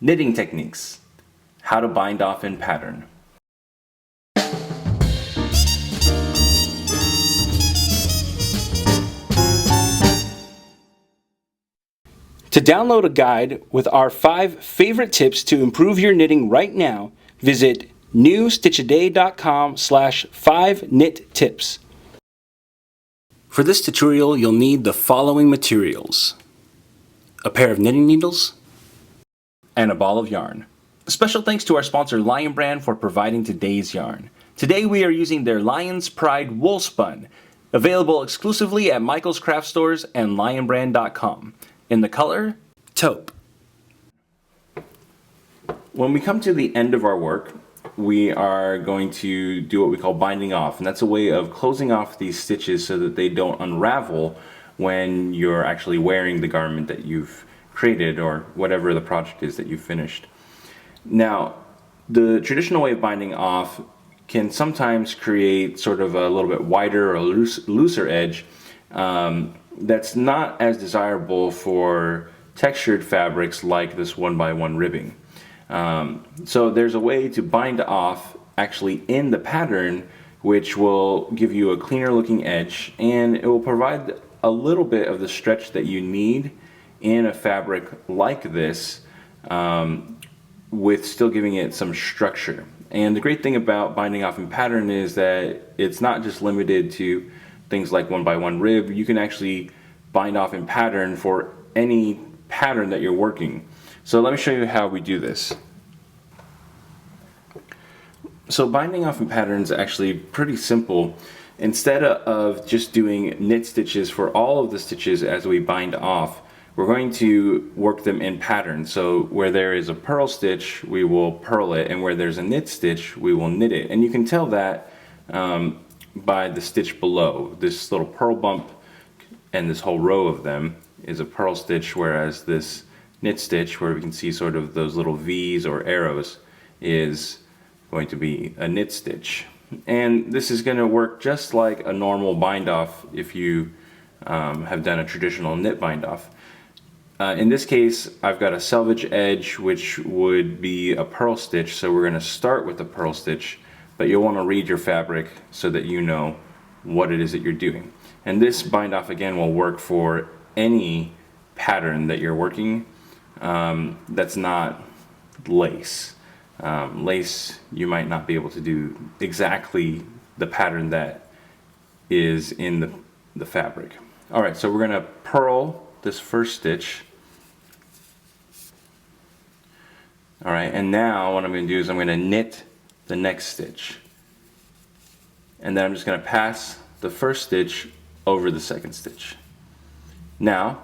Knitting techniques. How to bind off in pattern. To download a guide with our 5 favorite tips to improve your knitting right now, visit newstitchaday.com/5knittips. For this tutorial, you'll need the following materials: a pair of knitting needles, and a ball of yarn. Special thanks to our sponsor Lion Brand for providing today's yarn. Today we are using their Lion's Pride Woolspun, available exclusively at Michael's Craft Stores and lionbrand.com. In the color, Taupe. When we come to the end of our work, we are going to do what we call binding off, and that's a way of closing off these stitches so that they don't unravel when you're actually wearing the garment that you've created or whatever the project is that you've finished. Now, the traditional way of binding off can sometimes create sort of a little bit wider or looser edge that's not as desirable for textured fabrics like this 1x1 ribbing. So there's a way to bind off actually in the pattern, which will give you a cleaner looking edge, and it will provide a little bit of the stretch that you need in a fabric like this, with still giving it some structure. And the great thing about binding off in pattern is that it's not just limited to things like 1x1 rib. You can actually bind off in pattern for any pattern that you're working. So let me show you how we do this. So binding off in pattern is actually pretty simple. Instead of just doing knit stitches for all of the stitches as we bind off, we're going to work them in pattern. So where there is a purl stitch, we will purl it, and where there's a knit stitch, we will knit it. And you can tell that by the stitch below. This little purl bump and this whole row of them is a purl stitch, whereas this knit stitch, where we can see sort of those little V's or arrows, is going to be a knit stitch. And this is going to work just like a normal bind off if you have done a traditional knit bind off. In this case, I've got a selvage edge, which would be a purl stitch, so we're going to start with the purl stitch, but you'll want to read your fabric so that you know what it is that you're doing. And this bind off again will work for any pattern that you're working that's not lace. Lace, you might not be able to do exactly the pattern that is in the fabric. Alright, so we're going to purl this first stitch. Alright, and now what I'm going to do is I'm going to knit the next stitch. And then I'm just going to pass the first stitch over the second stitch. Now,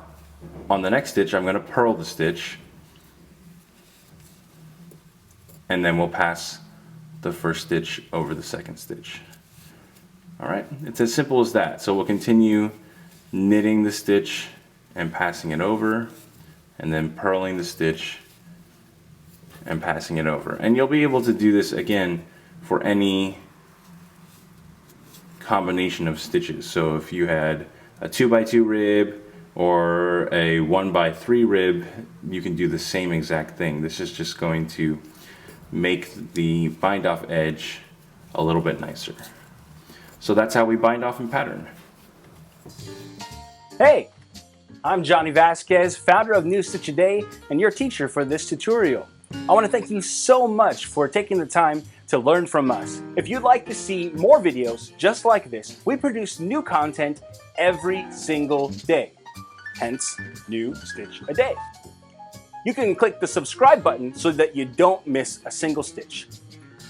on the next stitch, I'm going to purl the stitch, and then we'll pass the first stitch over the second stitch. Alright, it's as simple as that. So we'll continue knitting the stitch and passing it over, and then purling the stitch and passing it over. And you'll be able to do this again for any combination of stitches. So if you had a 2x2 rib or a 1x3 rib, you can do the same exact thing. This is just going to make the bind off edge a little bit nicer. So that's how we bind off in pattern. Hey, I'm Johnny Vasquez, founder of New Stitch a Day and your teacher for this tutorial. I want to thank you so much for taking the time to learn from us. If you'd like to see more videos just like this, we produce new content every single day, hence New Stitch a Day. You can click the subscribe button so that you don't miss a single stitch.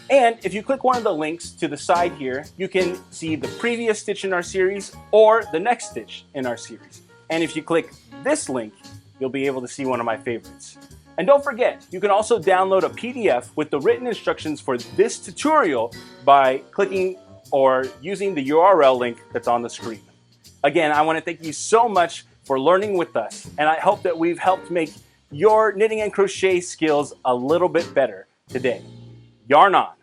And if you click one of the links to the side here, you can see the previous stitch in our series or the next stitch in our series. And if you click this link, you'll be able to see one of my favorites. And don't forget, you can also download a PDF with the written instructions for this tutorial by clicking or using the URL link that's on the screen. Again, I want to thank you so much for learning with us, and I hope that we've helped make your knitting and crochet skills a little bit better today. Yarn on!